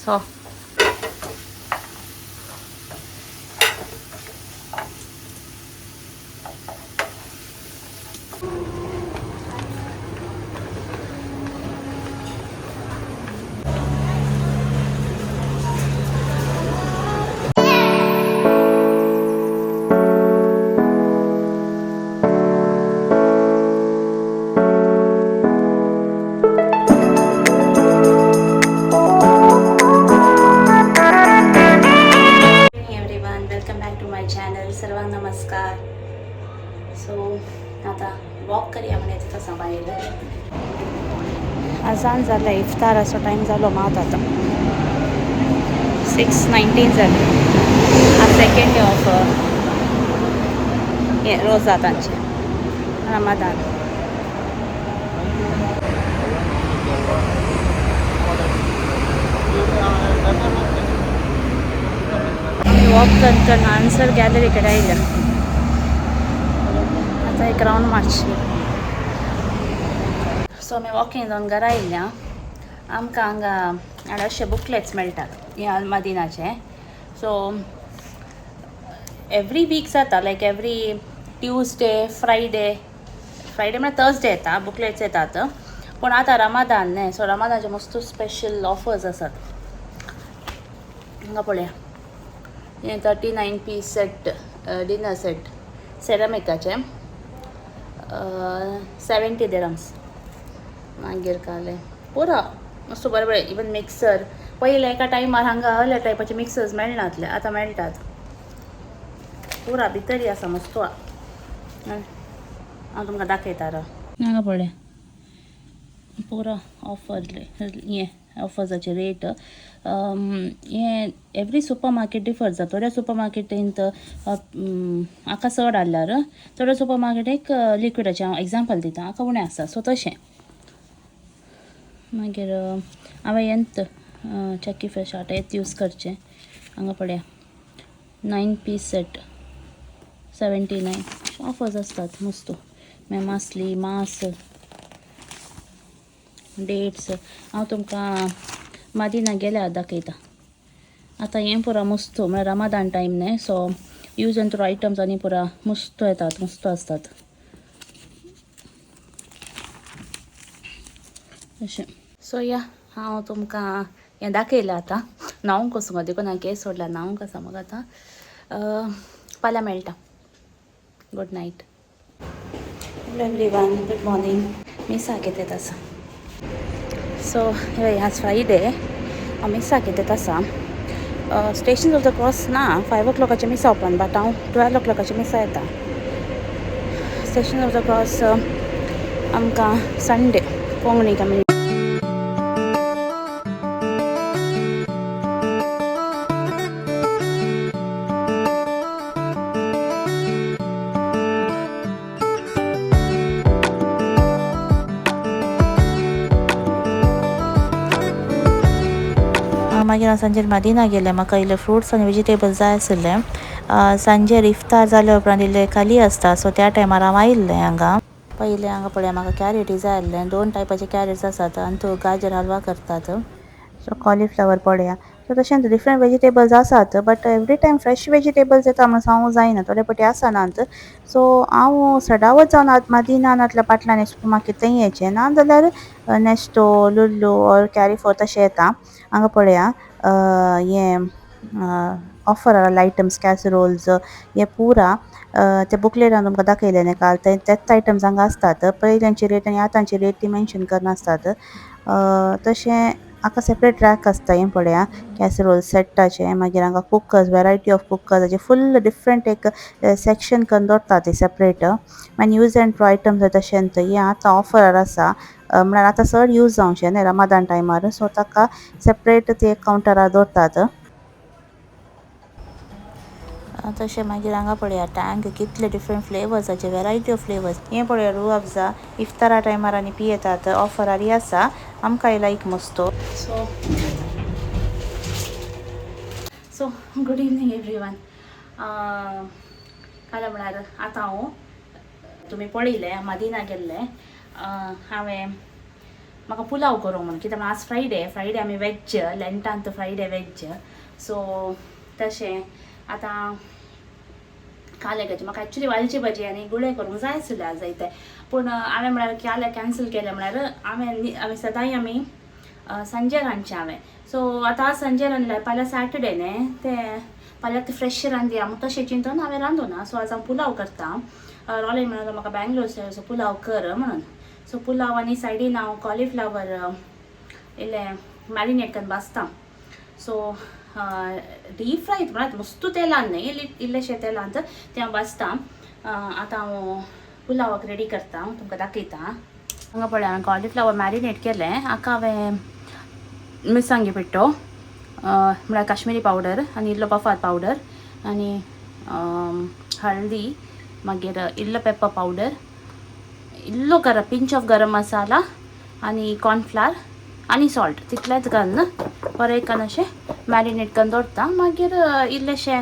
So सर्वांना नमस्कार. So आता वॉक करूया म्हणायचं तसं बाहेर. अजान झालं, इफ्ताराचा टाईम झालो मात आता 6:19 झाले. आज सेकंड डे ऑफ हे रोजातांचे रमदान. वॉक करताना आन्सर गॅलरीकडे आयल्या. आता एक राऊंड मारची. सो आमी वॉकिंग जावन घरा आयिल्ल्या. आमकां हांगा अशे बुकलेट्स मेळटात ह्या मदिनाचे. सो एवरी वीक जाता, लायक एवरी ट्यूजडे फ्रायडे म्हळ्यार थर्सडे येता बुकलेट्स येतात. पूण आतां रमादान न्ही, सो रमादानाचे मस्त स्पेशल ऑफर्स आसात. हांगा पळया, हे 39 पीस सेट डिनर सेट सेरामिकाचे 70 दिरहम्स. मागीर काले पुरा मस्त बरें बरें. इवन मिक्सर पयले एका टायमार हांगा असल्या टायपाचे मिक्सर्स मेळनातले, आतां मेळटात. पुरा भितरी आसा मस्त. हांव तुमकां दाखयता राव. हांगा पळया पुरा ऑफर. हे ऑफर्साचे रेट. हे एवरी सुपर मार्केट डिफर जाता. थोड्या सुपर मार्केटींत हाका चड हाडल्यार थोड्या सुपर मार्केटीक लिक्विडाचें हांव एग्जांपल दिता, हाका उणें आसा. सो तशें. मागीर हांवें हेंत चक्की फ्रेश आटा हेंच यूज करचें. हांगा पळया 9 पीस सेट 79 ऑफर्स आसतात मस्त. मागीर मासली, मास, डेट्स. हांव तुमकां मदिना गेल्यार दाखयता. आतां हें पुरा मस्त म्हळ्यार रमादान टायम न्ही, so use and throw items आनी पुरा मस्त येतात, मस्त आसतात अशें. सो या हांव तुमकां हें दाखयलां. आतां न्हावूंक कसो गो देखून हांवें केस सोडला. न्हावूंक आसा म्हाका आतां. फाल्यां मेळटा. Good night. Hello everyone, good morning. मिसाक येता आसा. सो आज फ्रायडे. हांव मिसाक येता आसा. स्टेशन ऑफ द क्रॉस ना, 5 o'clock मिसा ओपन, बट हांव 12 o'clock मिसा येता. स्टेशन ऑफ द क्रॉस आमकां संडे कोंकणी कम्युनिटी. मागीर हांव सांजेर मदिना गेलें. म्हाका इल्ले फ्रुट्स आनी वेजिटेबल्स जाय आसले. सांजेर इफ्तार जाल्या उपरांत इल्लें खाली आसता, सो त्या टायमार हांव आयिल्लें हांगा. पयलें हांगा पळया म्हाका कॅरेटी जाय आसलें. 2 टायपाचे कॅरेट्स आसात आनी तो गाजर हलवा करतात. सो कॉलीफ्लावर पळया. सो तशेंच डिफरंट वेजिटेबल्स आसात, but every time fresh vegetables येता म्हणून सांगूंक जायना, थोडे फावटी आसनात. सो हांव सदांच जावन मदिना नातल्या फाटल्यान सुपर मार्केट थंय येचें, ना जाल्यार नेस्टो, लुल्लू ऑर कॅरीफॉर तशें येता. हांगा पळया हें ऑफर आयटम्स कॅसरोल्स हे पुरा ते बुकलेटान तुमकां दाखयलें न्ही काल, तेच आयटम्स हांगा आसतात. पयल्यांची रेट आनी आतांची रेट ती मेन्शन करनासतात. तशें हाका सेपरेट रॅक आसता. हें पळया कॅसरोल सेटाचें. मागीर हांगा कुकर्स, वेरायटी ऑफ कुकर्साचे फूल डिफरंट एक सेक्शन करून दवरतात ते सेपरेट. मागीर यूज एंड थ्रो आयटम्स तशेंच हें आतां ऑफर आसा. म्हळ्यार आतां चड यूज जावचें न्ही रमादान टायमार, सो ताका सेपरेट ते कावंटरार दवरतात. तशें मागीर हांगा पळया टँक कितले डिफरंट फ्लेवर्साचे, वेरायटी ऑफ फ्लेवर्स. हें पळया रूह अफजा इफ्तारा टायमार आनी पियेतात. ऑफरारी आसा. आमकां लायक मस्त. So good evening everyone. काल म्हळ्यार आतां हांव तुमी पळयलें मदिना गेल्लें. हांवें म्हाका पुलाव करूंक म्हणून कित्याक आज फ्रायडे आमी वेज लेंटांत फ्रायडे वेज सो तशें आतां कालेकाची म्हाका एक्चुली वालची भाजी आनी गुळे करूंक जाय आसले आज जायते पूण हांवें म्हळ्यार काले कॅन्सल केलें म्हळ्यार हांवें सदांय आमी संजे रांदचें हांवें सो आतां आज संजे रांदल्यार फाल्यां सॅटर्डे न्ही ते फाल्यां ते फ्रेश रांदया म्हणून तशें चिंतून हांवें रांदूना सो आज हांव पुलाव करता रॉले म्हणून म्हाका बँगलोर सो पुलाव कर म्हणून सो पुलाव आनी सायडीन हांव कॉलीफ्लावर इल्लें मॅरिनेट करून भाजता सो डीप फ्रायड म्हणत मस्त तेलान न्ही इल्लेशें तेलांत तें हांव भाजता आतां हांव पुलावाक रेडी करता तुमकां दाखयता हांगा पळय हांवें कॉलीफ्लावर मॅरिनेट केलें हाका हांवें मिरसांगे पिठो म्हळ्यार काश्मीरी पावडर आनी इल्लो बफार पावडर आनी हळदी मागीर इल्लो पेपर पावडर इल्लो पिंच ऑफ गरम मसाला आनी कॉर्नफ्लावर आनी सॉल्ट तितलेंच घालून बरें करून अशें मॅरिनेट करून दवरता मागीर इल्लेशें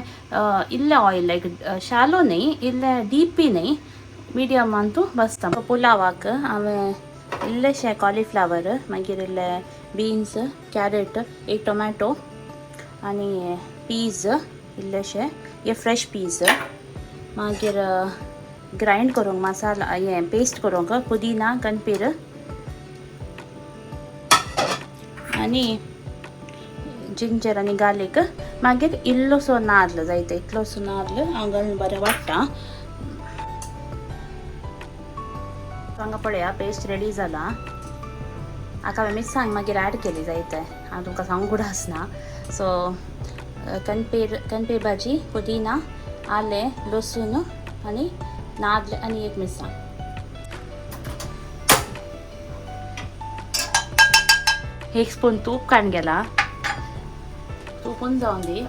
इल्लें ऑयल लायक शालो न्ही इल्लें डीपी न्ही मिडियमान तूं भाजता पुलावाक हांवें इल्लेशें कॉलीफ्लावर मागीर इल्लें बीन्स कॅरेट एक टोमॅटो आनी पीज इल्लेशें हे फ्रेश पीज मागीर ग्रायंड करूंक मसाला हें पेस्ट करूंक पुदिना कनपीर आनी जिंजर आनी गार्लीक मागीर इल्लोसो नाल्ल जायते इतलोसो नाल्ल हांव घालून बरें वाडटा हांगा पळया पेस्ट रेडी जाला हाका हांवें मिरसांग मागीर ॲड केली जायते हांव तुमकां सांगूंक கூட आसना सो कनपीर भाजी पुदिना आलें लसूण आनी नाल्ल आनी एक मिरसांग एक स्पून तूप काडून गेला तूपन जावन दी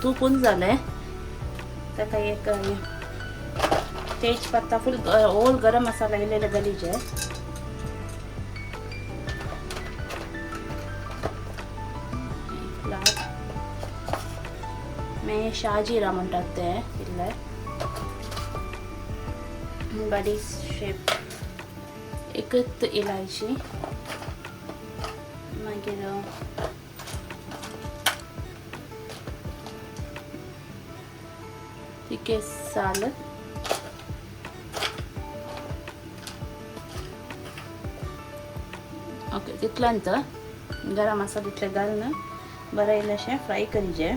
तूपन जालें ताका एक तेज पत्ता फूल होल गरम मसाला इल्लेले गलीजे मागीर शाहजिरा म्हणटात ते इल्ले बडीशेप एकच इलायची मागीर तिके साल ओके तितल्यांत गरम मसाला तितले घालून बरें इल्लेशें फ्राय करीजे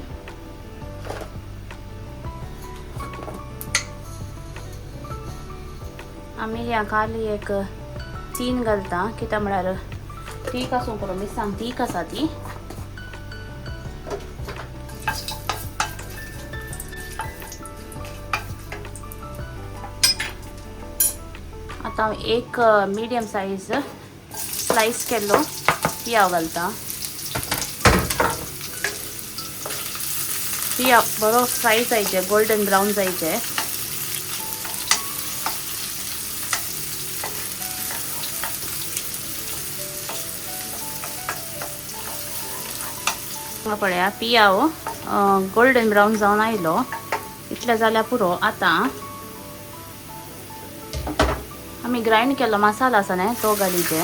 आमी खाली एक 3 घालता कित्याक म्हळ्यार तीख आसूं पुरो मिरसांग तीख आसा ती आतां एक मिडियम सायज स्लायस केल्लो पियाव घालता पियाव बरो फ्राय जायचे गोल्डन ब्रावन जायचे पळया पियाव गोल्डन ब्रावन जावन आयलो इतले जाल्यार पुरो आतां आमी ग्रायंड केल्लो मसाला आसा न्ही तो घालीचे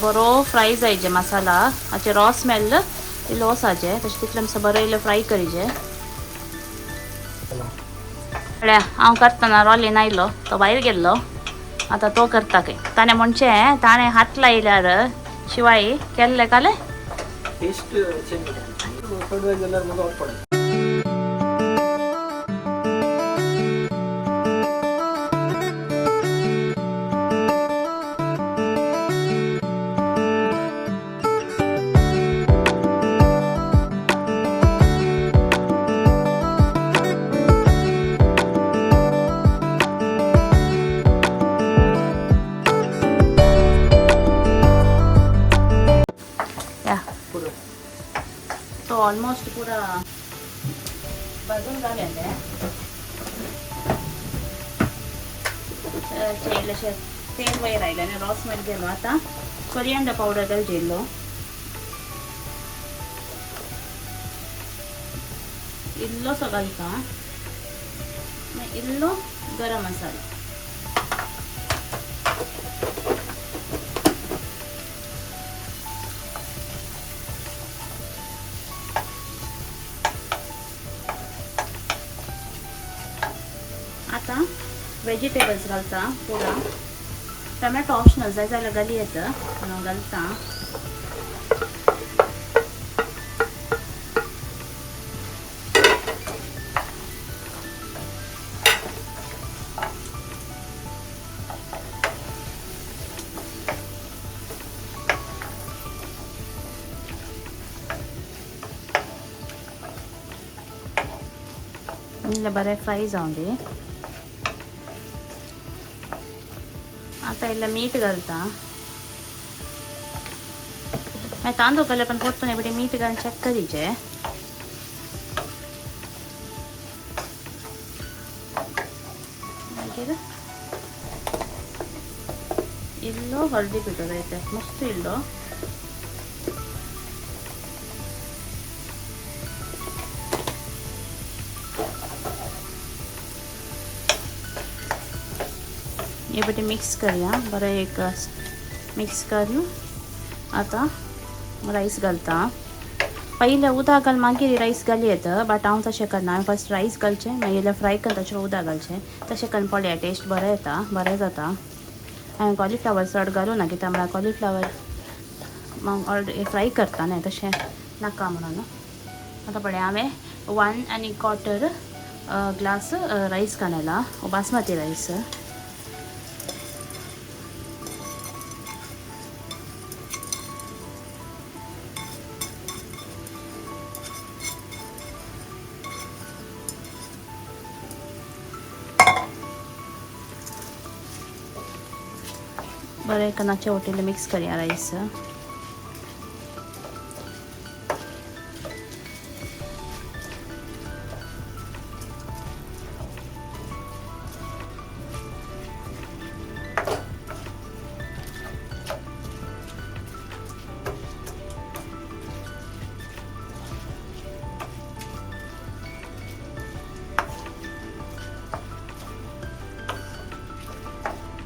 बरो फ्राय जायचे मसाला हाचे रॉ स्मेल इल्लो वसाचे तशें तितले मातसो बरो इल्लो फ्राय करीचे हांव करतना रॉलीन आयलो तो भायर गेल्लो आतां तो करता काय ताणें म्हणचे ताणें हात लायल्यार शिवाय केल्ले काले टेस्ट तो ऑलमोस्ट पूरा भाजून जालें तें इल्लेशें तेल वयर आयलें रोस गेलो आतां कोरिएंडर पावडर घालचेल्लो इल्लोसो घालता इल्लो गरम मसाला आता वेजिटेबल्स घालता पुरा टोमॅटो ऑप्शनल जाय जाल्यार घाली येता हांव घालता इल्लें बरें फ्राय जावं दी आता इल्लें मीठ घालता मागीर तांदूळ घाले पण परतून बिटी मीठ घालून चेक करीचे मागीर इल्लो हळदी पिठो जायते मस्त इल्लो ये बटे मिक्स करूया बरें एक मिक्स करून आता राईस घालता पयलें उदक घाल मागीर राईस घाली येता बट हांव तशें करना हांवें फस्ट राईस घालचें मागीर फ्राय करून तशें उदक घालचें तशें करून पळया टेस्ट बरें येता बरें जाता हांवें कॉलीफ्लावर चड घालूं ना कित्याक म्हळ्यार कॉलीफ्लावर ऑलरेडी फ्राय करता न्हय तशें नाका म्हणून आतां पळय हांवें 1¼ ग्लास राईस घालेला बासमती राईस बरें कनाचे ओटीले मिक्स करिया राईस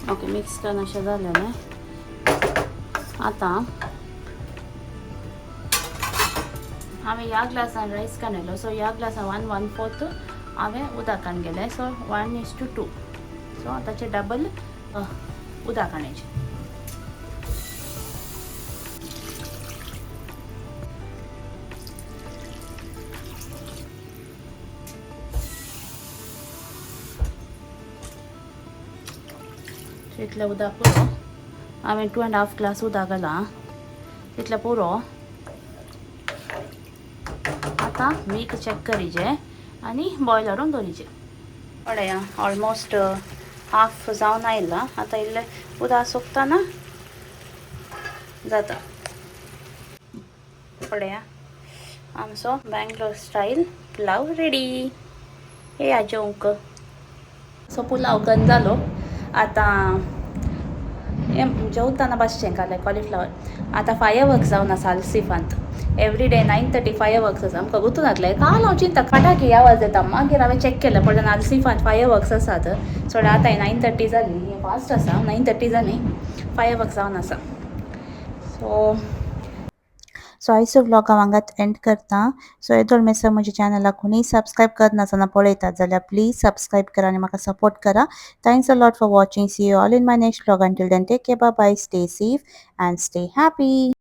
ओके मिक्स करून अशें जालें आतां हांवें ह्या ग्लासान रायस घालेलो सो ह्या ग्लासान 1/4 हांवें उदक घालून सो 1:2 सो ताचे डबल उदक घालचें इतलें उदक पुरो हांवें 2.5 ग्लास उदक घाला इतलें पुरो आतां मीठ चेक करीचें आनी बॉयल करून दवरीचें पळया ऑलमोस्ट हाफ जावन आयला आतां इल्लें उदक सुकतना जाता पळया आमचो बेंगलोर स्टायल पुलाव रेडी हे जेवंक सो पुलाव करून जालो आतां जेवताना भाशेचें काले कॉलीफ्लावर आतां फायरवर्क्स जावन आसा आलसिफांत एवरीडे 9:30 फायरवर्क्स आसा आमकां गुतून लागलें काल हांव चिंता फटाके आवाज येता मागीर हांवें चॅक केलें पडलें आलसिफांत फायरवर्क्स आसात सो आतां 9:30 जाली हें फास्ट आसा 9:30 जाली फायरवर्क्स जावन आसा सो आयचो व्लॉग हांव हांगाच एंड करता सो येदोळ मेसा म्हज्या चॅनलाक कोणीय सबस्क्रायब करनासतना पळयतात जाल्यार प्लीज सबस्क्रायब करा आनी म्हाका सपोर्ट करा thanks a lot for watching see you all in my next vlog until then take care bye bye stay safe and stay happy